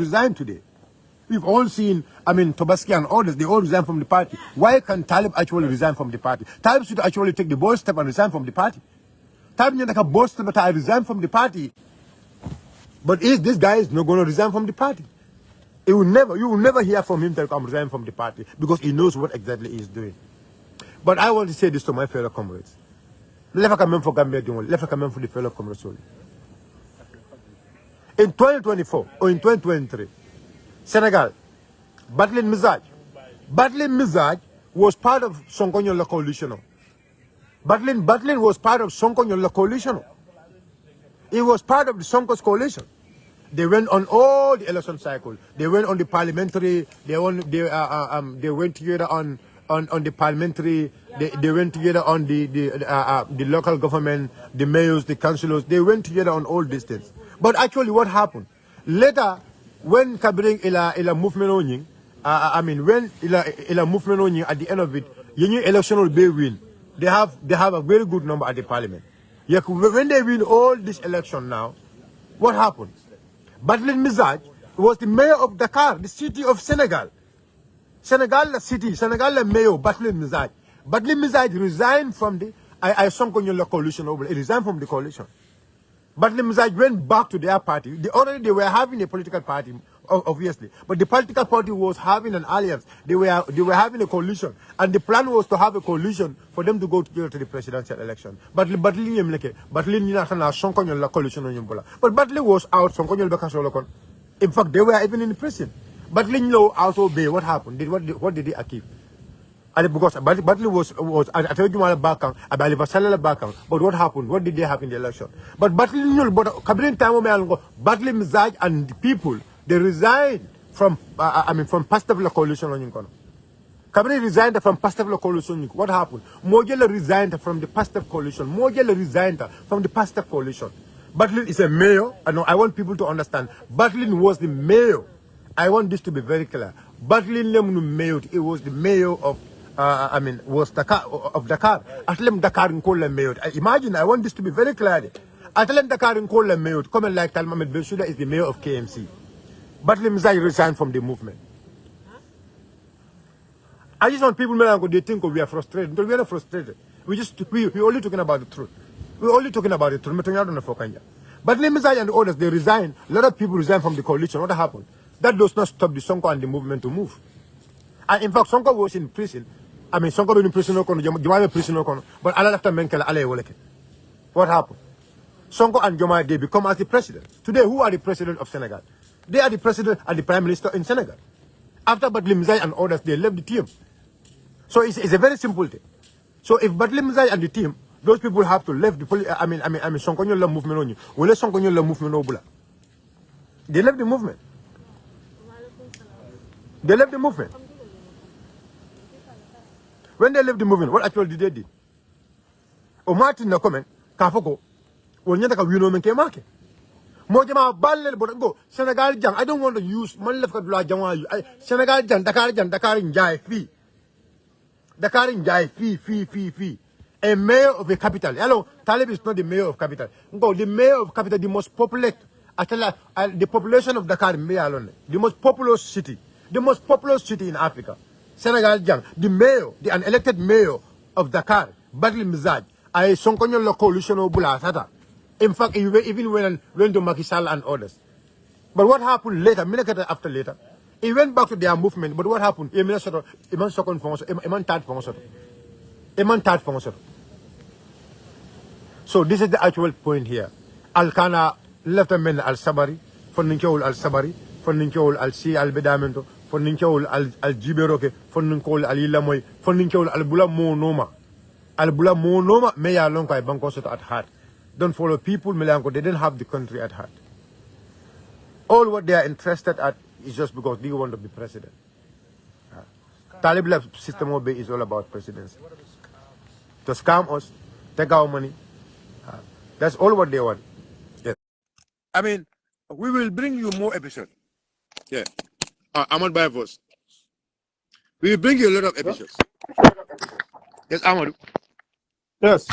resign today. We've all seen, Tobaski and others, they all resign from the party. Why can Talib actually resign from the party? Talib should actually take the bold step and resign from the party. Talib should take a bold step and resign from the party. But this guy is not going to resign from the party. You will never hear from him that I'm resigning from the party because he knows what exactly he is doing. But I want to say this to my fellow comrades. Let's come for Gambia, let's come for the fellow comrades. In 2024 or in 2023, Senegal, Battling Mizaj was part of Sonkonyola coalition. Battling was part of Sonkonyola coalition. It was part of the Sonkos coalition. They went on all the election cycle. They went on the parliamentary. They went together on the parliamentary. They went together on the local government, the mayors, the councillors. They went together on all these things. But actually, what happened later when Kabring ila movement onying, when ila movement onying at the end of it, your election will be win. They have a very good number at the parliament. When they win all this election now, what happened? Battling Mizaj was the mayor of Dakar, the city of Senegal. Senegal the mayor, Battling Mizaj. Battling Mizaj resigned from the Sonkonyola coalition. He resigned from the coalition. Battling Mizaj went back to their party. Already they were having a political party, obviously. But the political party was having an alliance. They were having a coalition. And the plan was to have a coalition for them to go together to the presidential election. But Battling was out. In fact, they were even in prison. Battling law also obey. What happened? What did they achieve? And because Battling was I told you about Bakang, but what happened? What did they have in the election? But Battling, but Battling Mizaj and the people, they resigned from from Pastafla coalition on Yinkono. Kabri resigned from Pastafla coalition. What happened? Mogela resigned from the Pastaf coalition. Mogela resigned from the Pastaf coalition. Battling is a mayor. I want people to understand. Battling was the mayor. I want this to be very clear. Battling mayor. It was the mayor of was Dakar of Dakar. Atlem Dakar in Kola mayor. Imagine. I want this to be very clear. Atlem Dakar in Kola mayor. Come like Talmamed Bensouda is the mayor of KMC. Battling Mizaj resigned from the movement. I just want people they think we are frustrated. We are not frustrated. We only talking about the truth. We're only talking about the truth. But Mizaj and the others, they resigned. A lot of people resigned from the coalition. What happened? That does not stop the Sonko and the movement to move. And in fact, Sonko was in prison. Sonko was in prison, Jomai prison, but Allah after Menkela Ale Woleke. What happened? Sonko and Jomai, they become as the president. Today, who are the president of Senegal? They are the president and the prime minister in Senegal. After Battling Mizaj and others, they left the team. So it's a very simple thing. So if Battling Mizaj and the team, those people have to leave the Sonkonyola movement on you. Wole Sonkonyola movement obula. They left the movement. They left the movement. When they left the movement, what actually did they do? O Martin na comment, Kafoko, Wonyaka Winomen Kemake. Mojama Ballet Botango, Senegal Jang. I don't want to use Malefka Jama. Senegal Jang, Dakar in Jai fee. Dakar in Jai fee. A mayor of a capital. Hello, Talib is not the mayor of capital. No, the mayor of capital, the most populous. The population of Dakar, the most populous city. The most populous city in Africa. Senegal Jang. The mayor, the unelected mayor of Dakar, Battling Mizaj, I Sonkonyola coalition obula sata. In fact, even when to Macky Sall and others. But what happened later, minute after later, he went back to their movement. But what happened? So this is the actual point here. Al-Kana, Lieutenant Al-Sabari, Fonninkol Al-Sabari, Fonninkol Al-Si Al-Bedamento, Fonninkol Al-Jiberoke, Fonninkol Al-Ilamoy, Fonninkol Al-Bula Monoma. Al-Bula Monoma, Meya Lonka Bankosoto at heart. Don't follow people, Melanco, they didn't have the country at heart. All what they are interested at is just because they want to be president. Talib Lab system is all about presidency. To scam us, take our money. That's all what they want. Yes. We will bring you more episodes. Yeah. Ahmad Bayavos. We will bring you a lot of episodes. Yes, Ahmad. Yes.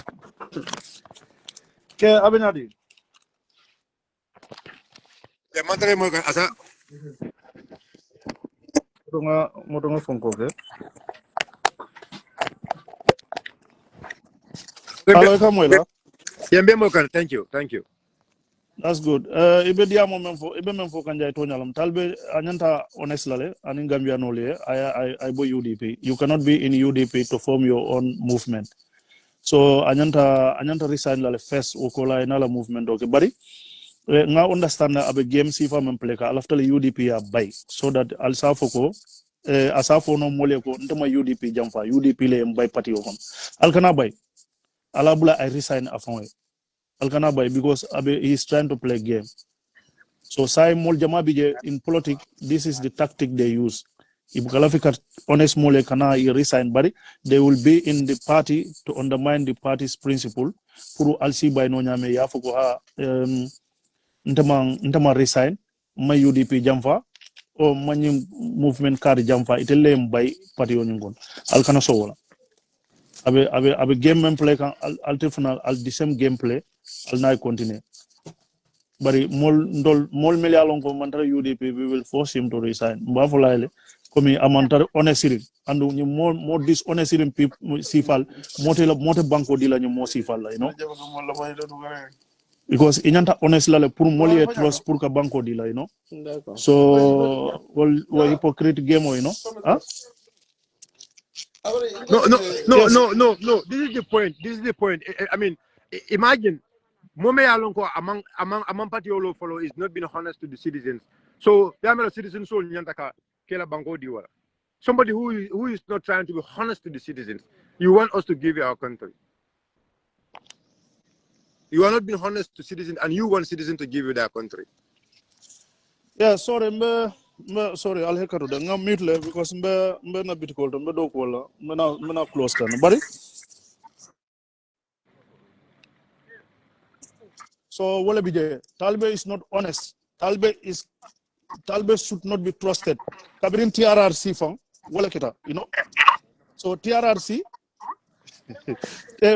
Okay, Abinadi. Yeah, Mantare Morgan, Asa Motonga fonko ke. Hello, Kamuela. Thank you. That's good. Ibe dia mo memfo kanja ito nyalam. Talbe anyanta honest lale aning Gambia nole. I bo UDP. You cannot be in UDP to form your own movement. So anyanta resign lale first ukola inala movement okay. Bari nga understand na abe game sifa mempleka alafta le UDP ya bay so that alsafo ko asafo no mole ko ntama UDP jamfa UDP le mbay party okon. Alkana bay. Alabula I resign afan Alkana bay because abe he is trying to play game. So sai mol jama bije in politics, this is the tactic they use. If Galafika honest mole kana resign bari, they will be in the party to undermine the party's principle. Puru alsi by no nyame ya fuko ha ntama resign ma UDP jamfa o many movement card jamfa itelle mbay party oningon. Alkana so wala. Abe game play kan altifuna al the same gameplay al na continue. But mol melialon ko mantara UDP we will force him to resign mbafulaile komi amantara honestly and you more dishonestly people sifal mote banko dila ñu mo sifal la you know because inyanta honestly la pour molier trust pour ka banko dila you know so well hypocrite game you know huh? No. This is the point. I mean, imagine Mome Alonko among party all follow is not being honest to the citizens. So there are citizens so nyantaka kela bango diwa. Somebody who is not trying to be honest to the citizens. You want us to give you our country. You are not being honest to citizens, and you want citizens to give you their country. Yeah, sorry, sorry, I'll hear you. I'm mute because I'm not bit cold. I'm not close to nobody. So, what be there? Talbe is not honest. Talbe should not be trusted. Kabirin TRRC fang, wala kita, you know. So TRRC,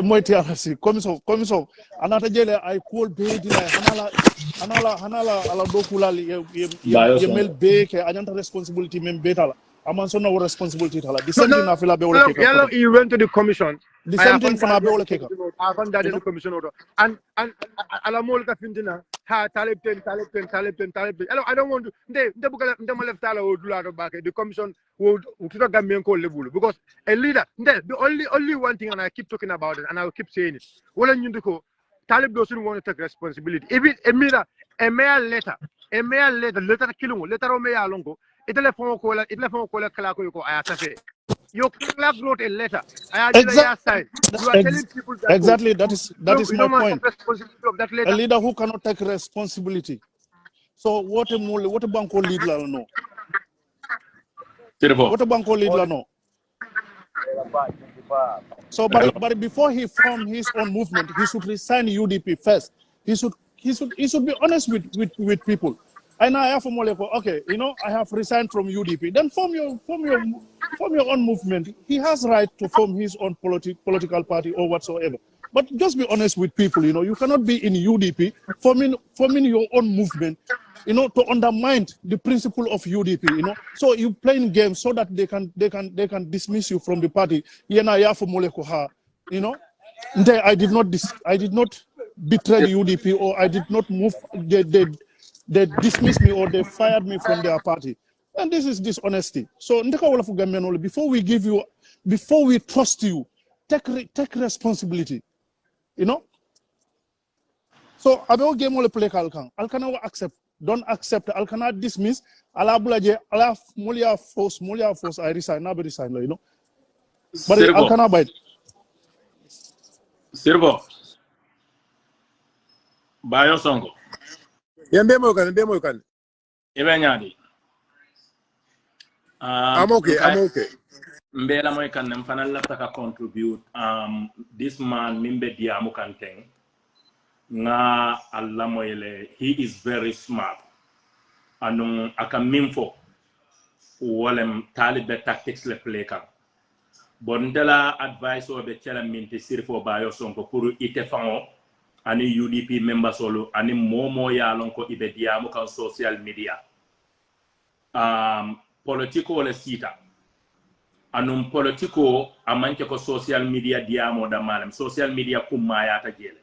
moi TRRC, komiso. Anata jele I call be dila hanala ala dokula ye mel be ke anyanta responsibility mem betala. Amanso no responsibility tala. The same thing na fila be wala keka. Yellow, you went to the commission. The same thing for na be wala keka. I found that in the commission order. And alamol ka fintina ha talib ten. I don't want to the left tala would do back. The commission would Gambian call level because a leader the only one thing, and I keep talking about it and I will keep saying it. Well, you Talib doesn't want to take responsibility. Even a mayor letter killing letter of mayor longo. It telephone call Kalako Ayasafe. You Clark wrote a letter. You are telling people that exactly that is my point. Of that letter. A leader who cannot take responsibility. So what a banko leader no? What a banko leader no? So, but before he formed his own movement, he should resign UDP first. He should be honest with people. And I have okay, you know, I have resigned from UDP. Then form your own movement. He has right to form his own political party or whatsoever. But just be honest with people. You know, you cannot be in UDP forming your own movement. You know, to undermine the principle of UDP. You know, so you playing games so that they can dismiss you from the party. You know, I did not betray the UDP or I did not move. They dismissed me or they fired me from their party. And this is dishonesty. So before we trust you, take responsibility. You know? So about game only play Alkana accept. Don't accept. Alkana dismiss. Alabulaje, Alaf Molia force, I resign, never resign, you know. But Alkana bite. Sirbo. Bayo songo. Yembe mo kan. Ibenyadi. I'm okay. Mbela moy kan nem fanal la taka contribute this man mimbe diamu kanteng nga alla moyle he is very smart anu aka mimfo wolem talibe tactics le play kan bon dela advice o be chala minti sirfo bayo sonko pour ite fango ani UDP member solo ani momo ya lonko ibe diamu kan social media politiko le sita anum politiko amanke ko social media diamo da malam social media kumma ya ta jele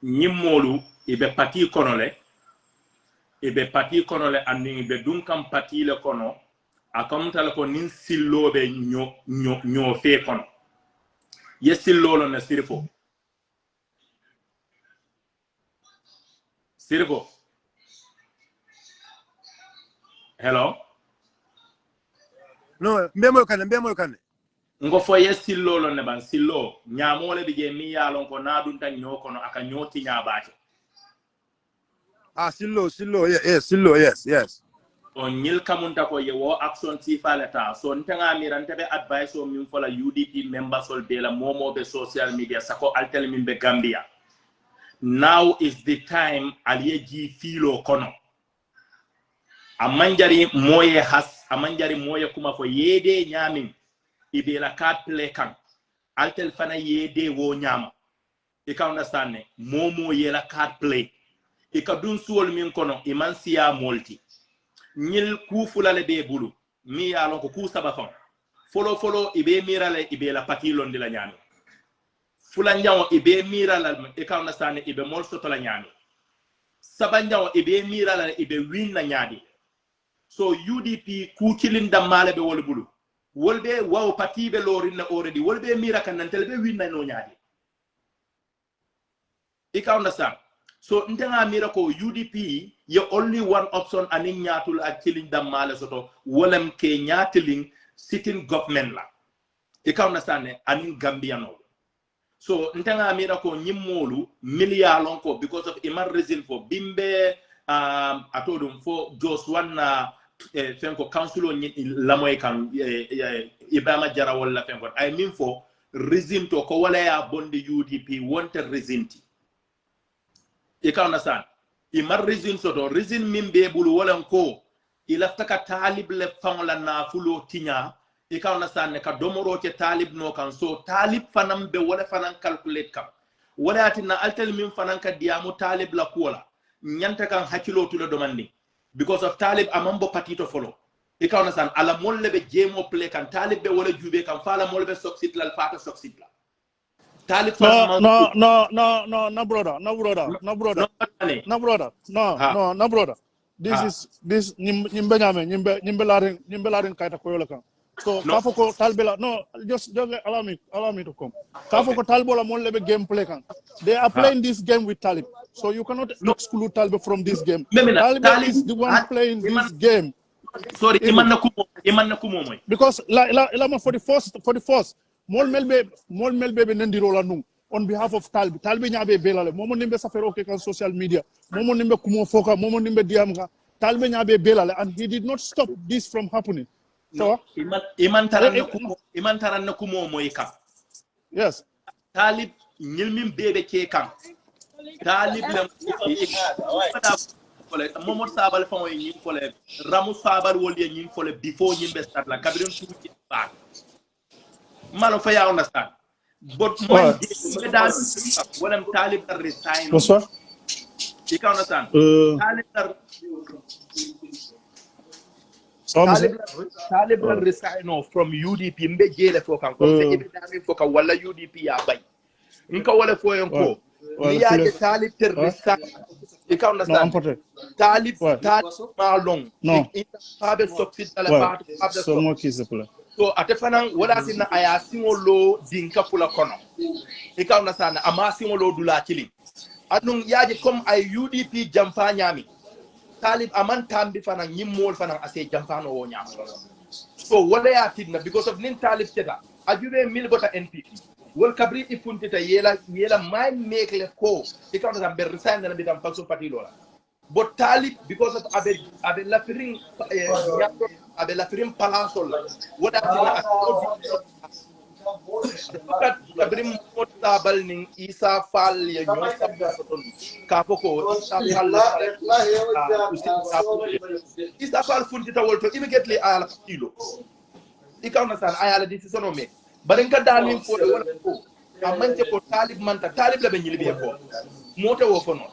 nyimmolu ibe pati konole andi ibe dun kam pati le kono akamtal ko nin sillobe nyo fe kono yesillolo na sirfo hello no mbemol kane ngo fo yesillolo ne ban sillo nyamole bije mi yalon ko nadun tan nyokono aka nyoti nyabaake sillo sillo yes on nyil kamunta ko yewo action ti falata so ntanga mirante be advice o min fola UDP members ol be la momo be social media sako altel min be Gambia now is the time aliyeji filo kono amanjari moye kuma fo yede nyamin ibe la card play kan altel fana yede wo nyama e ka understand ne momo yela card play e ka dun suwol min kono imansiya molti nyil ku fulale be bulu mi ya lon ko ku saba fon folo ibe mirale ibe la patilo ndi la nyami fulan jawo ibe mirala e ka understand ibe mol soto la nyami saban jawo ibe mirala ibe win na nyaadi so UDP ku kilin damale be wol bulu wolbe waw patibe lorin na already wolbe mira kan nan telbe win na no nyaadi e ka understand so ntenga mira ko UDP ye only one option anin nyatul ak killing damale soto wolem ke nyatiling sitting government la e ka understand anin Gambiano so ntenga mira ko nyimmolu million ko because of iman reason for bimbe atodum for just one fenko council on lamoy kan Ibrahima Jara wala fenko I mean for reason to ko wala ya bondi UDP wanted reason ti e ka understand iman reason soto reason min be bulu wala ko ilaftaka talib le fangla na fulo tinya e ka understand ne ka domoro ke talib no kan so talib fanam be wala fanan calculate kam wala atina altel min fanan ka diamu talib la kola nyanta kan hakilo tulo domandi because of talib amambo patito follow e ka understand ala molle be jemo play kan talib be wala jube kan fala molle be succeed la fata succeed la talib no brother this nyimbe larin kaita ko yola kan so kafoko talbela no just allow me to come kafoko talbola molle be gameplay kan they are playing this game with talib so you cannot exclude talib from this game talib is the one playing this game sorry imanna kumo moy because la for the first mol melbe be nandiro la num on behalf of talib nyaabe belale momo nimbe safero ke kan social media momo nimbe kumo foka momo nimbe diamga talib nyaabe belale and he did not stop this from happening so iman taran na kumo moy ka yes talib nyilmin bebe ke kan talib lam momo sabal famo yin fole ramu sabal wol yin fole before nyimbe start la kabrin tuuti back malo fa ya understand but moy dal wala talib resign bonsoir you can understand talib resign from UDP mbe jele fo kan ko se ibe dami fo ka wala UDP ya bay nka wala fo yon ko ni ya ke talib resign you can understand talib malong habe succeed ala part of the so mo kisepla so atefanan wala tinna aya singolo dinka pula kono ikaw na sana ama singolo dula kili adun yaji comme ay UDP jamfa nyami talib aman tambi fanan nyimmol fanan ase jamfano wo nyam so wala ya tinna because of nin talib teta ajube mil bota NPP wol kabri ifuntita yela my make le ko ikaw na ber resign na bitam faction party lola but talib because of abe lafiring abe lafiring palasol wada kabrim mota balning isa fal ya nyosa ka foko isa fal funtita wolto immediately ala kilo ikawna san ayala decision o me baren ka dalin ko wala ko amante ko talib manta talib la be nyilbe ko mota wo fono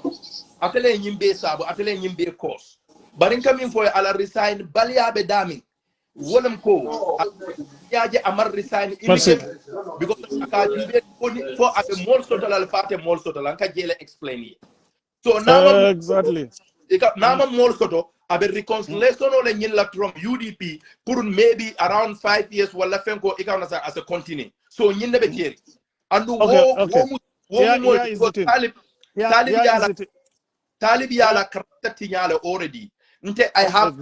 atele nyimbe sabu atele nyimbe kos barin kamin fo ala resign baliyabe dami wolam ko yaaje amar resign immediately because aka jibe for abe mol sotal al fate mol sotal an ka jele explain yi so nama exactly nama mol soto abe reconciliation ole nyilla from UDP pour maybe around 5 years wala fenko ikawna sa as a continue so nyinde be tieri andu talib yala kartati nyala already nte I have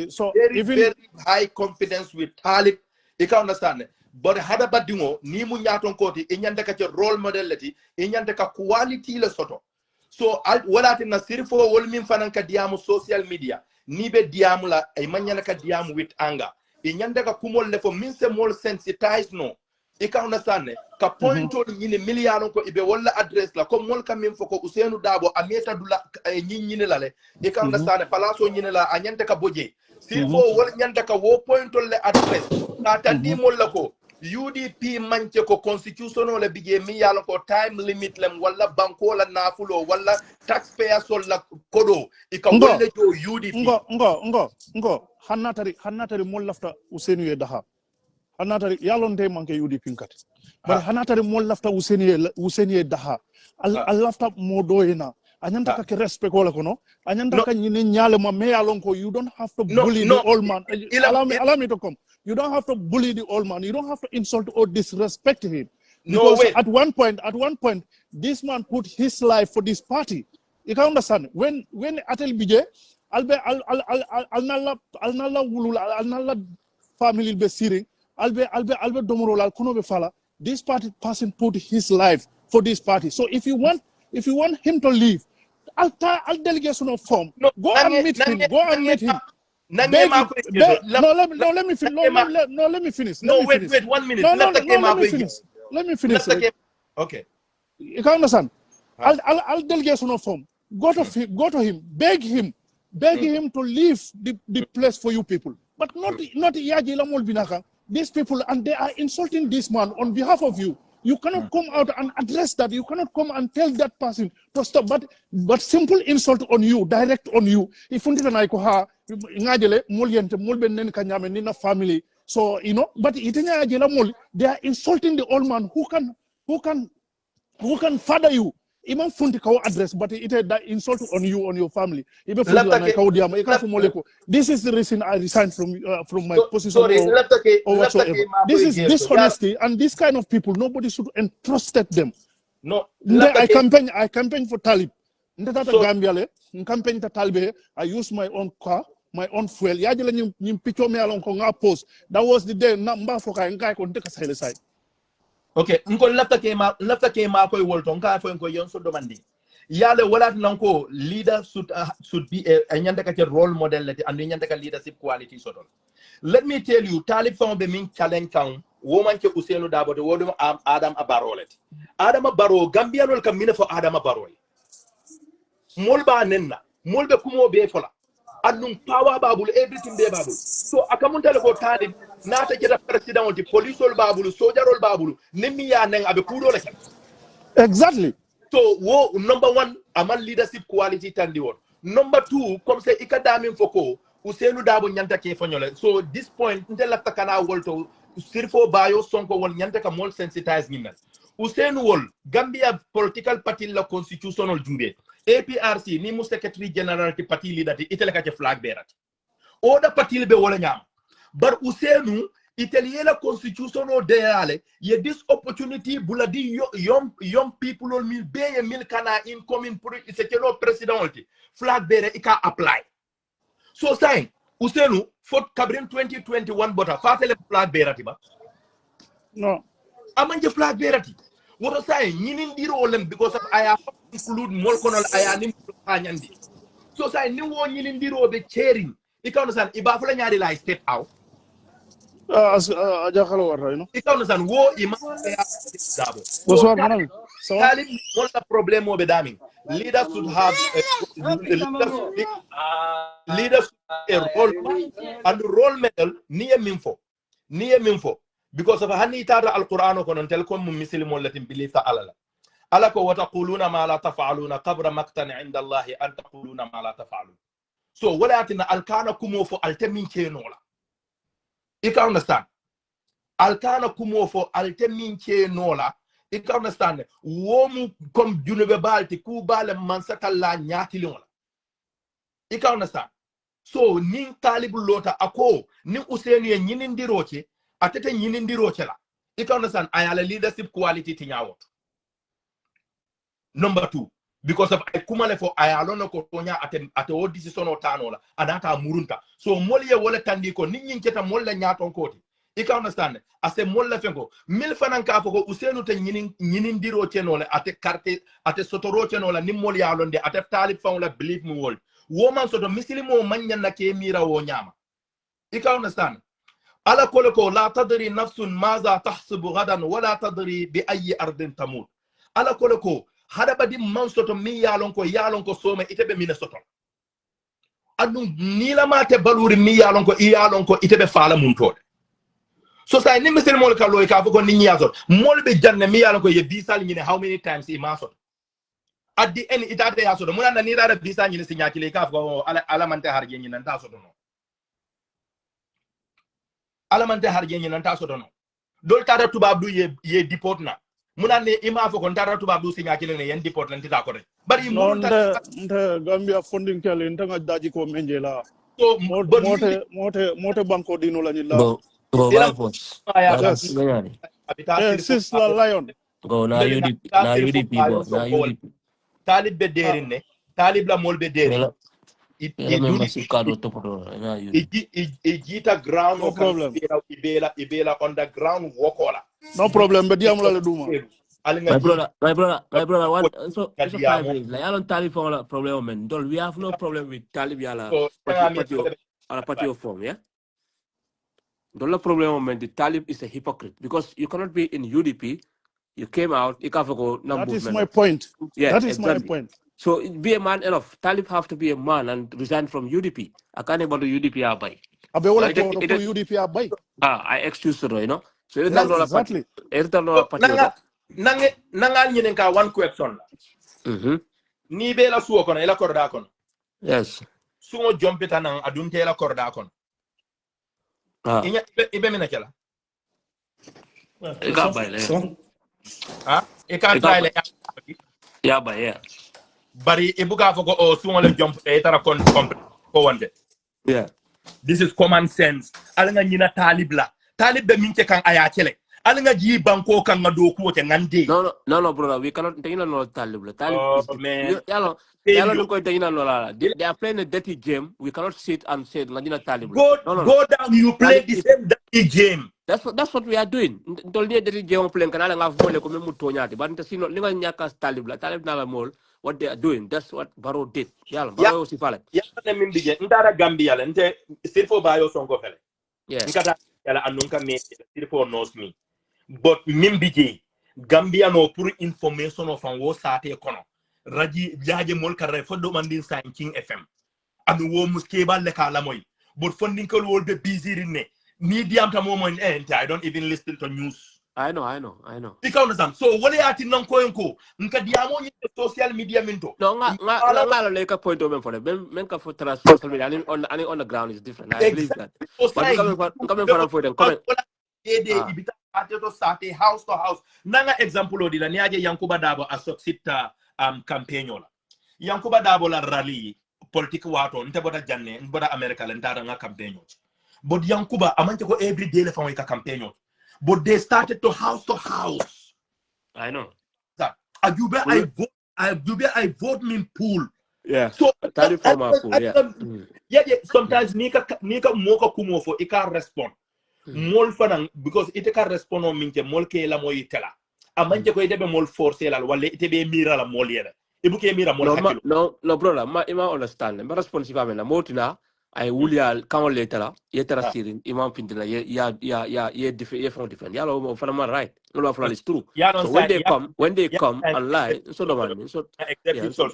so very high confidence with Talib. You can understand. But hada badingo ni mu nyaton koti inyanda ka role model lati inyanda ka quality le soto. So wala tin nasirfo wol min fanan ka diamu social media ni be diamu la ay manyana ka diamu with anger. Inyanda ka kumol le fo min se mol sensitize no. You can understand. Ka point on nyine million ko ibe wala address la comme mol kam min foko Ousainou Darboe ameta dula nyine la le. You can understand. Palaso nyine la anyanta ka boje. Sirfo wol nyanta ka wo point on le address. Na tandi mol la ko UDP manche ko constitutional le bije mi yalo ko time limit lem wala banko la nafulo wala taxpayer sol la kodo ika wolle jo UDP ngo hannatari mol lafta Ousainou ye daha hannatari yalonde manke UDP kat bar hannatari mol lafta Ousainou ye daha al lafta modoyena anyanta ka respect wala kono anyanta ka nyine nyale ma me yalon ko you don't have to bully the old man allow me to come. You don't have to bully the old man. You don't have to insult or disrespect him. Because at one point, this man put his life for this party. You can understand. When Atel Bije, Alnala family be searing, Albe Domoro Alkuno be fala. This party person put his life for this party. So if you want him to leave, I'll delegation of form. Go and meet him. Let me finish. Wait 1 minute. Let me finish. Okay. You can understand. I'll delegation of form. Go to him. Beg him to leave the place for you people. But not Yaji Lamol Binaka. These people, and they are insulting this man on behalf of you. You cannot come out and address that. You cannot come and tell that person to stop. But simple insult on you, direct on you. If you family. So but they are insulting the old man who can father you. Even funti kaw address, but it that insult on you, on your family. This is the reason I resigned from my position. This is dishonesty, and this kind of people, nobody should entrust them. No, I campaign for Talib. I use my own car, my own fuel. That was the day. Okay, nkon lafta ke ma koy wolton ka fo ko yon so demandi yale walat nanko leader should be a nyanda ka role model lati and nyanda ka leadership quality sotol. Let me tell you Talib fon be min challenge kan woman ke Ousainou Darboe de wodum Adam Barrow lati Adam Barrow gambianol kam mina fo Adam Barrow molba nenna molbe kumo be fola annum power babul everything be babul so akamuntale ko Talib nata jeta president on the police ol babulu soldier ol babulu nimi ya neng abe kudo la exactly. So number 1 amal leadership quality tandi won. Number 2 comme c'est ikadami foko Ousainou Darboe nyanta ke fanyole. So this point ntel lafta kana wolto sirfo bayo sonko won nyanta ka mol sensitize minna Ousainou wol Gambia political party la constitutional jumbe APRC ni mu secretary general ti party leader ti itele ka flag bearer oda party be wala nyam. But Ousainou Italiana constitutional deyale ye this opportunity buladi young people on mil be mil kana incoming pour sekeno president flag bearer ika apply. So saying Ousainou for Cabrin 2021 bota fatele flag bearer tiba. No. Amanje flag bearer ti. What I say nyinin diro lem because of I have include more konol ayani anyandi. So say ni wo nyinin diro be cheering. Ika understand iba fula nyaari la step out. Ajakalo warra Ika understand wo ima Darboe. Bonsoir madame. Ça va? Talib won la problème mo be dami. Leaders should have a role and role model niye minfo because of hani tara alquran ko non tel ko mum muslim latin believe ala ko wa taquluna ma la taf'aluna qabra maqtan 'inda Allah an taquluna ma la taf'alun. So wala atina alkana kumo fo alte min chenola. You can understand? Alkana kumo fo alte min chenola. You can understand? Womu kom junube balti ku bale mansata la nyati liola. You can understand? So nin talibu lota ako nin useni ye nyinindi roche atete nyinindi roche la. You can understand? Ayala leadership quality tinyawot. Number 2, because of kumale for ayalono ko tonya ate o decision o tanola anata murunta. So molye wole tandi ko nin keta molle nyaton koti. You can understand? Ase molle fengo mil fanan ka foko usenu te nyinindi roche nole ate carte ate sotoro chenola nim molye alonde ate talib faula believe me wol. Woman soto misilimo manya na ke mira wo nyama. You can understand? Ala koloko la tadri nafsun maza tahsibu gadan wala tadri bi ayi ardin tamut. Ala koloko hada badi man soto mi yalon ko some itebe Minnesota. Adu nila mate baluri mi yalon ko itebe fala muntode. So say ni misilimo ka loy ka foko ni nyazo. Mol be janne mi yalon ko ye visa ni how many times i maso. At the end itate yaso do munana ni dara visa ni sinya kile ka foko ala mante harje ni nan taso do no. Alamante harje ni nan taso do no. Dol tara tubab du ye deport na. Munane ima foko tara tubab du sinya kile ne yen deport lan tita ko de. Bari non mun nte Gambia funding kele nte daji ko menjela so mote banko dino la ni la Go ila Vipers. ya yes abita sis la lion Go now UDP boy. Now UDP. talib be derin ne talib la mol be derin Yala membership card o topoto na UDP. ijita ground no o kan problem ibela underground wokola no problem be diam la le duma My brother, what so 5 minutes. Like I don't Talib for a problem, man. Don't we have no problem with Talib yala patio form, yeah? The only problem, man, the Talib is a hypocrite because you cannot be in UDP. You came out, you can't go. That is my point. Yeah, that is exactly. my point. So be a man enough. Talib have to be a man and resign from UDP. I can't about the UDP abai. UDP abai. I excuse you know. So exactly. Nangal nyinen ka one question. Ni be la suo kono ela korda kono. Yes. Suo jompeta nan adunte la korda kono. Ibe mena kala. E ka baile. E ka try le ya ba yeah. Bari e buga foko o suo le jomp e tara kon ko wonde. Yeah. This is common sense. Alanga nyina talib la. Talib be minke kan aya kele. Alanga ji banko kan ngado ko te ngande. No, brother. We cannot take no Talib. Yalo no they are playing a dirty game. We cannot sit and say Nadina Talib. Go down. You play the same dirty game. That's what we are doing. Tolni dirty game playing kanala ngaf mole ko memu tonyati. But sino linga nyaka Talib na mol. What they are doing, that's what Barrow did. Yalo Barrow sifale. Yalo mimbije. Ndara Gambia le. Nte sirfo bayo songo fele. Yeah. Nkata yala anunka me sirfo knows me. But mimbije Gambia no pour information of an wo sate kono. Raji jaje mol kare fo do mandin sa King FM. Ami wo muske ba le kala moy. But funding ko wol be busy rinne. Ni diam ta momo I don't even listen to news. I know. You can understand. So what are you non koenko? Nka diamo ni social media minto. No, nga like a point of for them. Men ka for social media. On the ground is different. I believe that. But coming for them. Ibita to sate house to house. Nanga example odi la niaje Yankuba Dabo asosita campaignola. Yankuba Dabo la rally politique wato nteboda janne nboda America la ntara nga campaignos. But Yankuba amante ko every day le fa ka campaignos. But they started to house. I know. I vote min pool. Yeah. So yeah. Sometimes nika moka kumo fo ika respond. Mol fanan because ite ka respond on minke mol ke la moy tela. Amanje ko ite be mol force la wala ite be mira la mol yele. Ibuke mira mol hakilo. No brother, ima understand. Ma responsive amena motina ay wulia kamol letala yetara sirin imam pintina ye different yalo mo fanama right no fala is true. So when they come and lie so the man so executive sol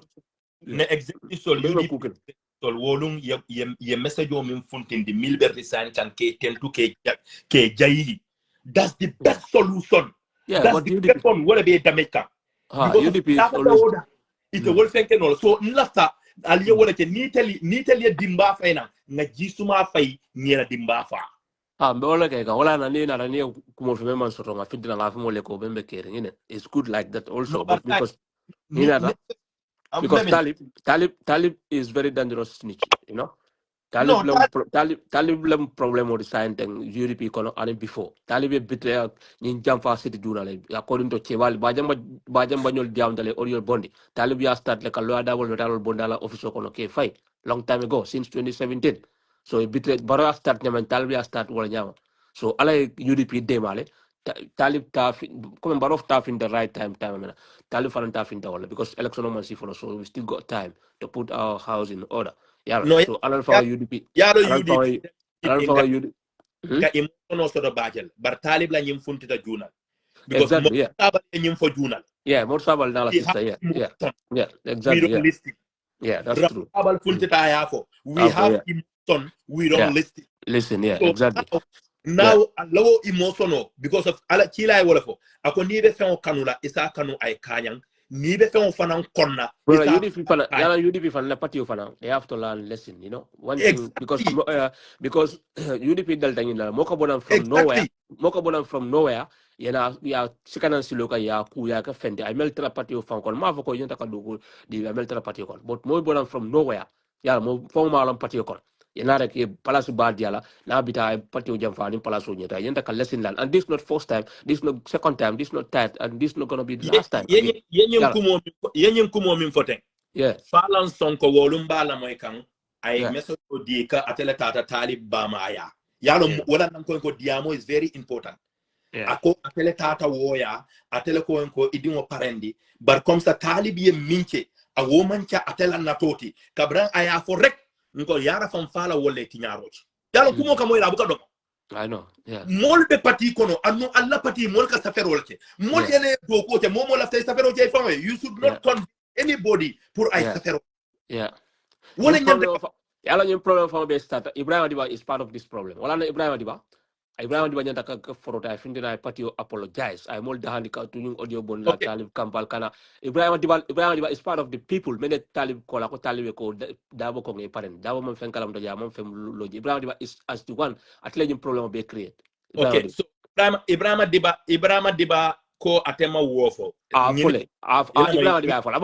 wolum ye message o min funtindi milber resign can ke tentu ke jayi. That's the best solution. Yeah, that's but the best one wala be damage ka. UDP is always it will think no so nlafta aliye wala ke ni tali dimba fayna nga jisuma fay ni la dimba fa be wala ke ka wala na ni kumo fe man soto nga fidina nga fe mo le ko bembe kere ngene it's good like that also, no, but because ni na because Talib is very dangerous snitch, you know. Talib lem problem with sign thing UDP kono and before. Talib e bitre ni jamfa city journal according to Chewal bajamba nyol diam dale oriol bondi. Talib ya start like a lawyer double metal bondala officer kono ke fai long time ago since 2017. So e bitre bara start nyaman Talib ya start wala nyama. So ala UDP demale Talib tough come barof tough in the right time mena. Talib faran tough in the wala because election man sifolo, so we still got time to put our house in order. Yeah, no, so alan fa UDP yaro alan fa UDP ka imono so do bajel bar Talib la nyim funtita junal because exactly, yeah, sabal nyim fo junal more sabal na la sister, yeah, exactly, yeah, yeah, that's true. Sabal funtita ya fo we have emotion, we don't listen, yeah, so exactly. now lawo emotional because of ala kila wala fo ako ni be fen kanula isa kanu ay kanyang ni be fen fanan konna bro UDP fan la party fan they have to learn lesson, you know, one thing because UDP dal tangina moko bonam from nowhere yana ya sikanan siloka ya ku ya ka fende ay meltra party fan kon ma fa ko yenta ka dugo di meltra party kon but mo bonam from nowhere ya mo fo ma lam party kon yana rek palace badiala na bita party jamfani palace nyeta yenta ka lesson lan, and this not first time, this not second time, this not third, and this not going to be the last time. Yenyen kumo min foten. Yeah. Falan sonko wolumba la moy kan ay message di ka atele tata Talib bama aya. Yalo wala nan ko diamo is very important. Ako atele tata woya atele ko idimo parendi bar comme ça Talib ye minke a womancha atela natoti kabran aya for rek nko yara fam fala wolle tinyaroji. Yalo kumo ka moy la buka do. I know, yeah. Mol be pati kono anu alla pati mol ka saferol ke mol yele do ko te momo la tay saferol ke fam you should not turn anybody pour ay saferol. Yeah. Wala nyande yalla ñu problem fam be start Ibrahima Diba is part of this problem. Wala na Ibrahima Diba nyanta ka forota findina pati apologize ay mol da handi ka tuñu audio bon la Talib Kampal kana Ibrahima Diba is part of the people mene Talib ko la ko Talib ko dabo ko ngi paren dabo man fen kalam do ja man fem loji Ibrahima Diba is as the one at legend problem be create. Okay, so Ibrahima Diba ko atema wofo fole Ibrahima Diba fole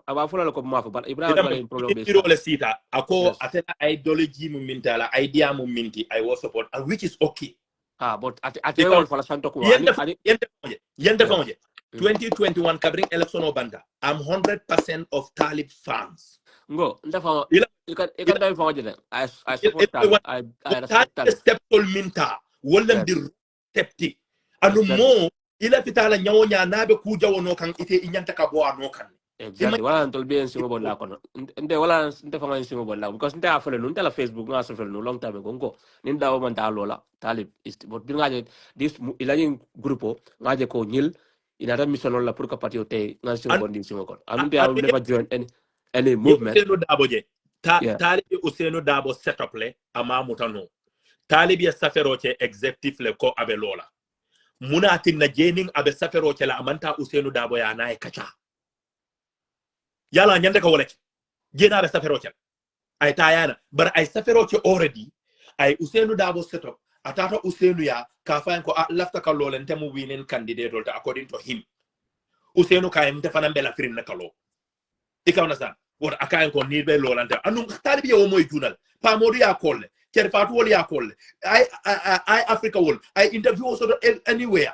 aba fole ko ma fo but Ibrahima Diba problem be le sita ako atena ideology mu mintala idea mu minti I was support and which is okay but at level for santo ko yende fonje 2021 kabring election obanda I'm 100% of Talib fans ngo ndafa ikan dai fonje I support Talib I respect Talib step minta wala dir tepti anu mo ila fitala nyawonya nabe kuja wono kan ite inyanta ka bo ano kan exactly wala ntol bien simo bon la kono nde wala nte fanga simo bon la because nte afele nu nte la Facebook nga sofel nu long time ago ngo nin dawo man ta lola Talib is but bi ngaje this ila yin grupo ngaje ko nyil ina ta mission la pour que patio te nga simo bon di simo kon anu te awu never join any movement Usenu Dabo je Talib Usenu Dabo setup le ama mutano Talib ya saferoche executive le ko abe lola munatin na jening abe saferoche la amanta Usenu Dabo ya nae kacha yala nyande ka wala jena abe saferoche ay tayana bar ay saferoche already ay Usenu Dabo setup atata Usenu ya ka fayan ko lafta ka lolen temu winin candidate according to him Usenu kayem te fanan bela firin na kalo ikawna sa wor akayen ko ni be lolante anu Talib ya wo moy junal pa modu ya kolle cer fatu wol ya kolle I Africa wol I interview also anywhere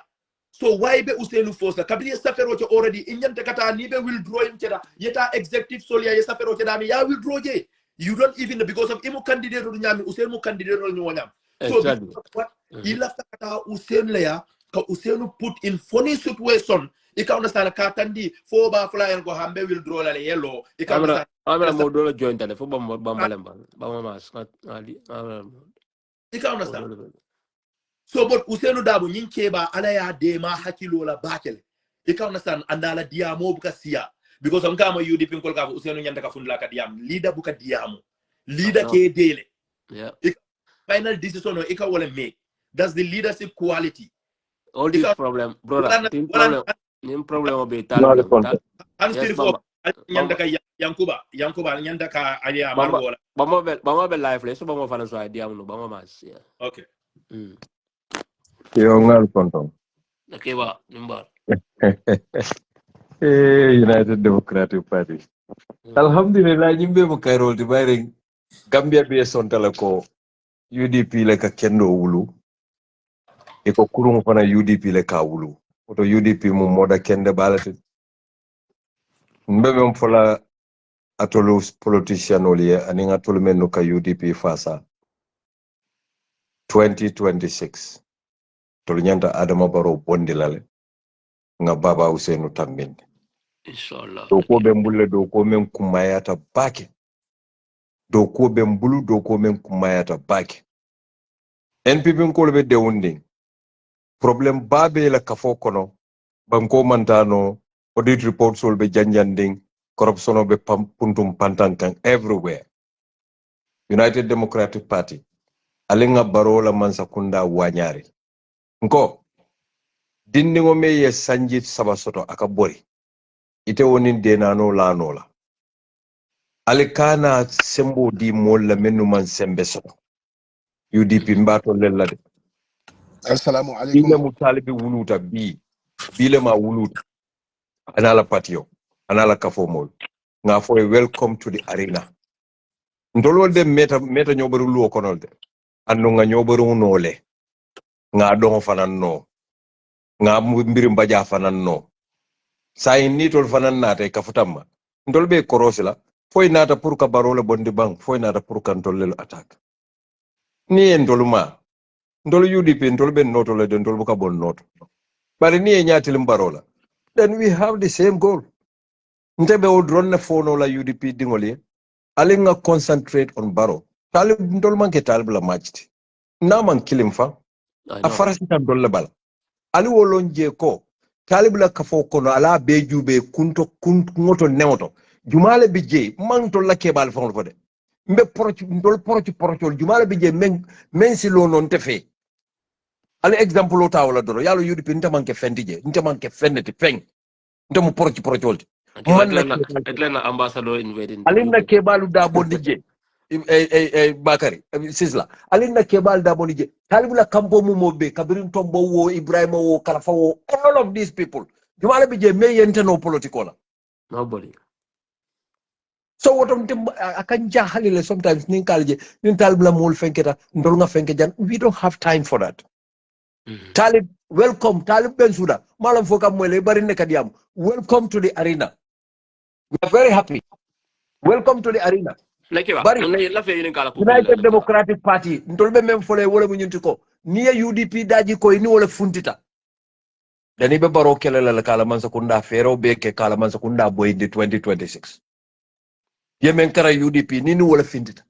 so why be Usenu Fosa kabri safero ci already inyante kata ni be withdraw in ceda yeta executive solia ya safero ci dami ya withdraw je you don't even because of imu candidate do nyami Usenu candidate do nyam so what ila kata Usenu ya ka Usenu put in funny situation ika understand ka tandi fo ba flyer go hambe will draw la yellow ika understand amra mo do la join tane fo bambalamba bamama ali ika understand so but Usenu Dabo nyinke ba ala ya de ma hakilo la bakele ika understand andala diamo buka sia because am kama UDP ko ka Usenu nyanda ka fundla ka diam leader buka diamo leader ke dele final decision no ika wala make that's the leadership quality all this problem brother nim problem be Talib answer for nyanda ka Yankuba nyanda ka aya marwola. Bama be live le so bama fana so idea no bama mas. Yeah. Okay. Yo ngal konton. Okay ba nimba. United Democratic Party. Alhamdulillah nyimbe mo kairol di bayring Gambia be sontala ko UDP le ka kendo wulu. E ko kurung fana UDP le ka wulu. Oto UDP mo moda kende balati. Mbebe mfola atolu politician olie aninga atolu menu ka UDP fasa 2026. Tolu nyanta Adama Barrow bondi lale. Nga Baba Hussein Tambinde. Inshallah. Doko bembule doko men kumayata baki. Doko bembulu doko men kumayata baki. NPP nkolo be dewunding. Problem babe la kafo kono. Banko mantano audit report sol be janjanding. Corruption be puntum pantankan everywhere. United Democratic Party. Alinga barola mansakunda wanyari. Nko. Dindingo me ye sanjit sabasoto akabori. Ite wonin denano lanola. Alikana sembo di molla menu man sembe so. UDP mbato lellade. Assalamu Bile alaikum. mutalibi wuluta bile ma wuluta. Anala patio. Anala kafomol. Nga for a welcome to the arena. Ndolol de meta nyobaru luo konolde. Anu nga nyobaru nole. Nga dongo fanan no. Nga mbiri mbaja fanan no. Sa nitol fanan nate kafutamma. Ndolbe korosila. Foi nata pour ka barole bondi bang. Foi nata pour kantolelo attack. Ni ndoluma. Ndolu UDP ndolu ben noto le ndolu buka bon noto. Bari ni nyati limbarola. Then we have the same goal. Ntebe odron na fono la UDP dingoli. Alinga concentrate on baro. Talib ndolu manke talib la majti. Na man kilim fa. Afarasi tan ndolu bala. Ali wolonje ko. Talib la kafo kono ala bejube kunto ngoto neoto. Jumale bije mangto la kebal fa ngol de. Mbe poroci ndolu poroci jumale bije men si lo non te fe. Ale example ota wala doro yalo UDP nta manke fendije nta manke fendete peng nta mu poroci olti Atlanta ambassador invading alinna kebalu da bondije Bakari Sisla alinna kebal da bondije talibula kampo mu mobe kabirin tombo wo Ibrahima wo Kalafa wo all of these people jumala bije me yente no political nobody. So what akan jahalile sometimes nin kalje nin talibula mol fenketa ndol nga fenke jan we don't have time for that. Talib, welcome. Talib Bensouda. Malam foka mwele barine kadiam. Welcome to the arena. We are very happy. Welcome to the arena. Bari, United Democratic Party. Ntolbe memfole wole munyuntiko. Niye UDP daji ko ini wole funtita. Dani be baro kelele la kala mansa kunda fero beke kala mansa kunda boy in 2026. Yemen kara UDP nini wole funtita.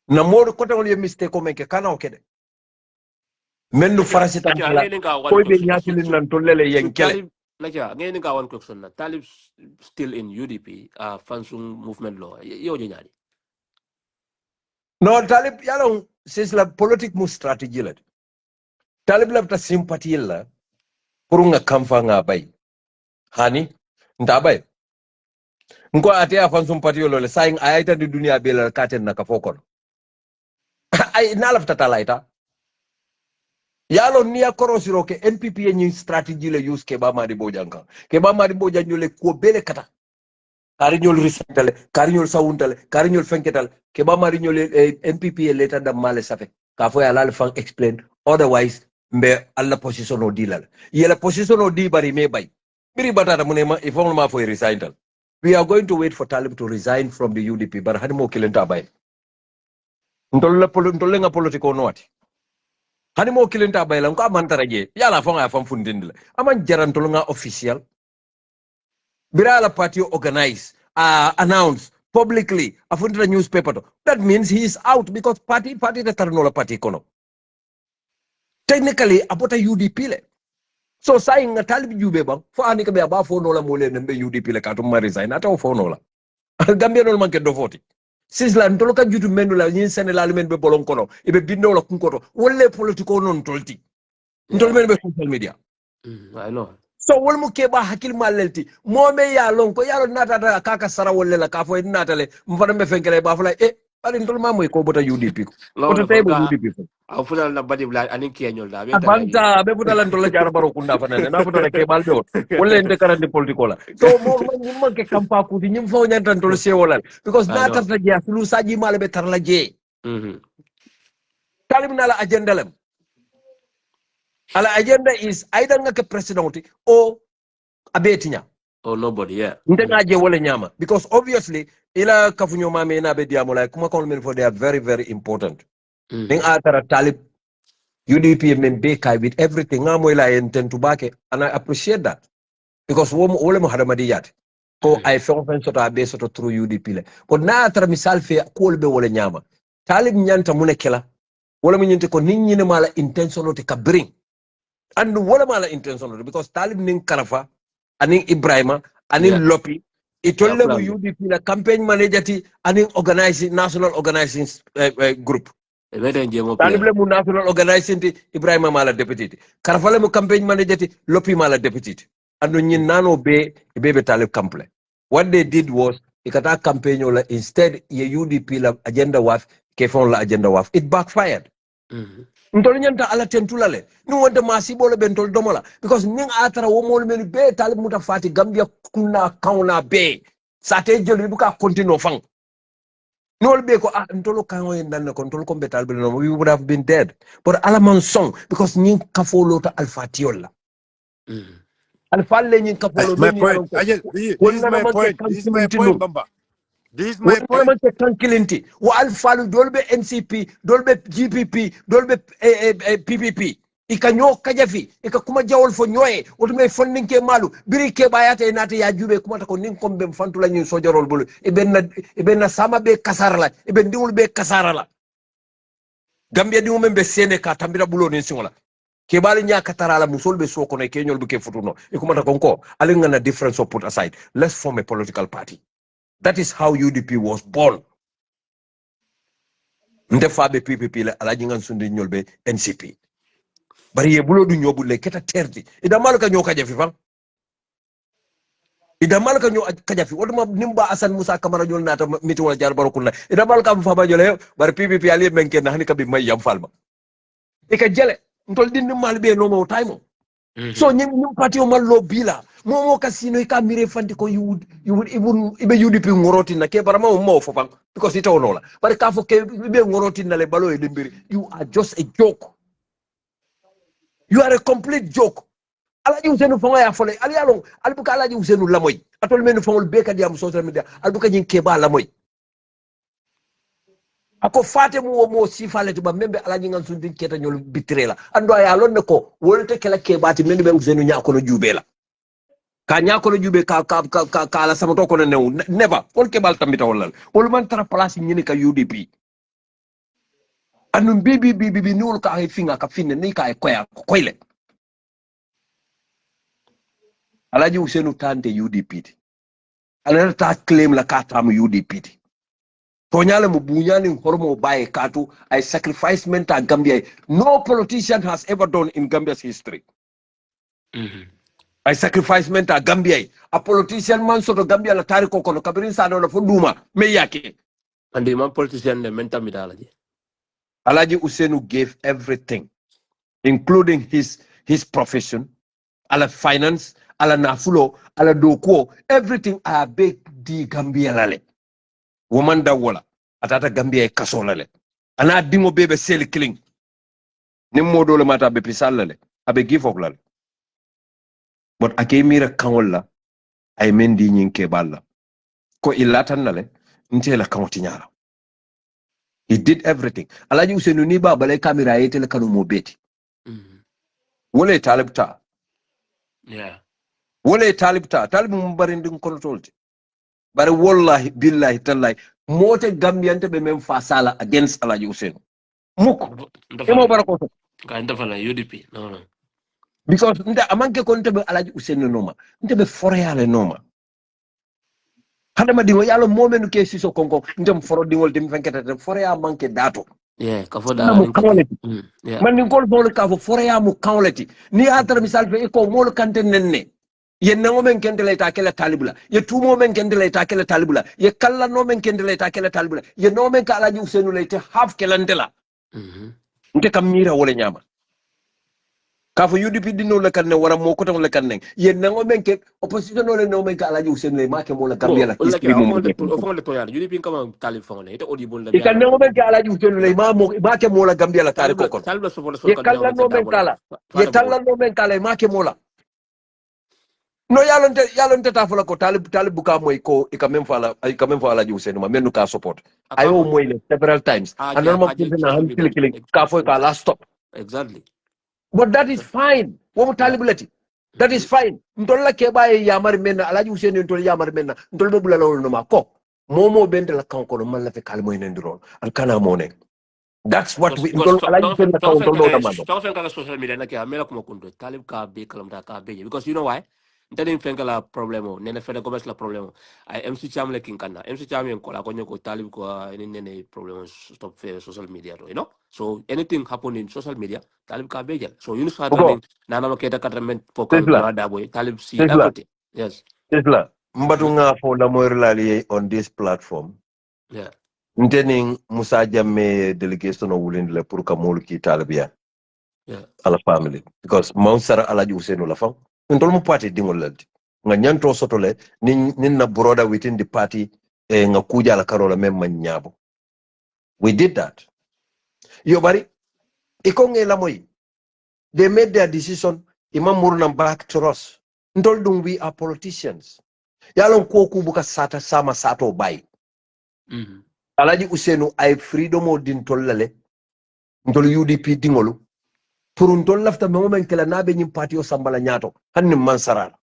Na modu kota wole mistake ko menke kana okede. Mennu farasita koy be ñatilin nan to lele yenkele ngeen nga one question na Talib still in UDP fansung movement law yo ñaari no Talib yalo c'est la politique mu stratégie la Talib la ta sympathie la pour nga kamfa nga bay hani nda bay ngo ate a fansum parti yo le saying ayita di dunia be la katen na ka fokon ay nalaf tatalaita yalo niya korosiro ke NPP yenyi strategy le use ke ba mari bojanka ke ba mari bojanyo le ko bele kata kari nyol risantale kari nyol sawuntale kari nyol fenketale ke ba mari nyol NPP leta da male safe ka fo ya lal fan explain otherwise mbe alla position o dilal yela position o di bari me bay biri batata munema ifon ma fo resign. We are going to wait for Talib to resign from the UDP but hanimo kilenta bay ndolle nga politiko noati hani mo kilenta bayla ko amantara je yala fonga fam fundindile aman jarantol nga official birala party organize announce publicly afundira newspaper to. That means he is out because party the tarnola party kono technically apota UDP le so saying nga Talib jube bang fo anika be aba fo nola mole nembe UDP le katum ma resign ata fo nola Gambia nol manke do voti Sisla ntolo ka jutu menu la yin Sénégal men be bolon kono ibe bindo la kunkoto wolle politiko non tolti ntolo men be social media I know so wol mu keba hakil malelti mome ya lon ko yalo nata ta kaka sara wolle la ka fo nata le mfana be fenkele ba fala bari ndol ma moy ko bota UDP ko bota tay bo UDP ko afuna na badi bla anin kenyol da abanta be budala ndol jara baro kunda fanane na budala ke balbe on wolle nde karande politiko la so mo man ke kampa ku di nyim fo nyanta ndol se wolal because na tarta je sulu saji male be tarla je talib na la agenda lam ala agenda is either ngake president o abetinya or nobody, yeah. Ndengaje wole nyama because obviously ila kafunyo mame na be diamo like kuma kon for they are very very important. Ning atara talib UDP men be kai with everything ngamo ila intend to back and I appreciate that because wole mo hadamadi yat ko I feel offense to abe soto through UDP le but na atara misal fe ko be wole nyama talib nyanta munekela wole mo nyinte ko nit ñi ne mala intentionality ka bring and wole mala intentionality because talib ning karafa aning Ibrahima aning Lopi itolle mu UDP la campaign manager ti aning organizing national organizing group talibele mu national organizing ti Ibrahima mala deputy karfale mu campaign manager ti Lopi mala deputy ando nyin nano be talib kample what they did was ikata campaign la instead ye UDP la agenda waf ke fon la agenda waf it backfired ntol nyanta ala tentulale ni wonde masibo le bentol domola because ning atara wo mol men be talib muta fati gambia kuna kauna be sate jeli buka continue fang nol be ko ntolo kango yendal ko ntol ko be talib no we would have been dead but ala man song because ning kafolo to alfatiola alfalle ning kafolo my point this is my point bamba this is my point tranquility wa alfalu dolbe NCP dolbe GPP dolbe PPP ikanyo kajafi ikakuma jawol fo nyoye otume fondinke malu biri ke bayata nata ya jube kuma ko nin kombe fantula nyin sojarol bulu ibenna sama be kasarala iben dingul be kasarala gambia dingul membe sene ka tambira bulo nin singola ke bali nya katarala musol be soko ne kenyol bu ke futuno ikuma ko alinga na difference of put aside let's form a political party. That is how UDP was born. Ndefabe PPP la alaji ngan sundi nyolbe NCP. Bari ye bulo du nyobu le keta terdi. Ida maluka nyoka jafi fam. Ida maluka nyoka jafi. Waduma nimba Asan Musa Kamara nyol nata miti wala jar barokunda. Ida maluka mfaba jole bari PPP ali menke na hani kabi mai yam falma. Ika jele ntol dindi malbe no mo time. So nyim party o mallo bila momo kasino ika mire fandi ko you would even ibe UDP ngoroti na ke barama mo fofang because ita onola but ka fo ke ibe ngoroti na le balo e dembiri you are just a joke, you are a complete joke. Alaji Usenu fonga ya fole ali alon albuka Alaji Usenu lamoy atol menu fongol beka diam social media albuka nyin keba lamoy ako fate mo sifale to ba membe Alaji ngan sundin keta nyol bitrela ando ya lon ne ko wolte kala kebati men be Usenu nyako no jubela ka nyako no jube ka ala sama to ko new never wol kebal tambita wol wol man tara place nyini ka UDP anum bibi ni wol ka ay finga ka finne ni ka ay koyle Alaji Usenu tante UDP ala ta claim la ka tam UDP to nyale mo bunyani hormo baye katu ay sacrificement to Gambia no politician has ever done in Gambia's history. Ay sacrificement to Gambia a politician man soto Gambia la tariko kono kabirin sa do fo duma me yake andi man politician de menta mi dalaji Alaji Usenu gave everything including his profession ala finance ala nafulo ala dokuo everything a big di Gambia lale woman da wala atata Gambia e kasola le ana dimo bebe sel killing nim modo le mata be pisal le abe give up la but ake mira kanwala ay mendi nyinke balla ko ilatan na le ntela kanwti nyala he did everything Alaji Usenu ni ba balay camera yete le kanu mo beti wala talibta wala talibta mu barindin kontrolti bare wallahi billahi tallahi mote Gambiante be mem fasala against Alaji Usenu muko emo barako ka ndafala UDP no because nda amanke ko ntebe Alaji Usenu noma ntebe foreyale noma hande ma dingo yalo momenu ke siso konko ndem foro dingol dem fenkete foreya manke dato ka fo da man ni gol bol ka fo foreya mu kawleti ni atra misal fe ko mol kante nenne ye nango men kendele ta kele talibula ye tumo men kendele ta kele talibula ye kala no men kendele ta kele talibula ye no men ka alaji usenu le te half kelandela nte kamira wala nyama ka fo UDP dino le kan ne wara mo ko tan le kan ne ye nango men ke opposition no le no men ka alaji usenu le make mo la gambia la kispri mo o fon le to yar UDP kama talib fon le ite audible le kan nango men ka alaji usenu le make mo la gambia la tare ko kon talib so fon ye kala no men kala ye talla no men kala make mo la no yalonte ta fala ko talib buka moy ko e quand même fala ji usenu ma menu ka support ayo moy le several times and normal people na han click ka fo ka la stop exactly but that is fine wo mo talibulati that is fine ndolla ke baye yamar menna alaji usenu ndol yamar menna ndol be bulala no ma ko momo bende la kanko no man la fe kalmo en ndron al kana mone that's what we ndol alaji usenu la kanko ndol do mando don't think social media na ke amela ko kundo talib ka be kalamta ka be because you know why ntani fenka la problemo nene fene ko la problemo ay MC Cham le kinkana MC Cham en ko la ko nyoko talib ko nene problemo stop social media you know so anything happen in social media talib ka be so you start running nana ma keta katament focal brother boy talib see everything yes Tesla mbatu nga fo la moy relali on this platform yeah nteni Musa Jammeh delegation o wulinde le pour ka molu ki talibia ala family because Mount Sara alaji Usenu la fam ndol mu party dingol lalti nga nyanto sotole nin na broda within the party nga kuja la karola mem man nyabo we did that yo bari iko nge la moy they made their decision imam muruna back to us ndol dum we are politicians yalon ko ku buka sata sama sato bay alaji Usenu ay freedom o din tollale ndol UDP dingolu pour ndol lafta me momen kala nabe nyim party o sambala nyato hanni man sarala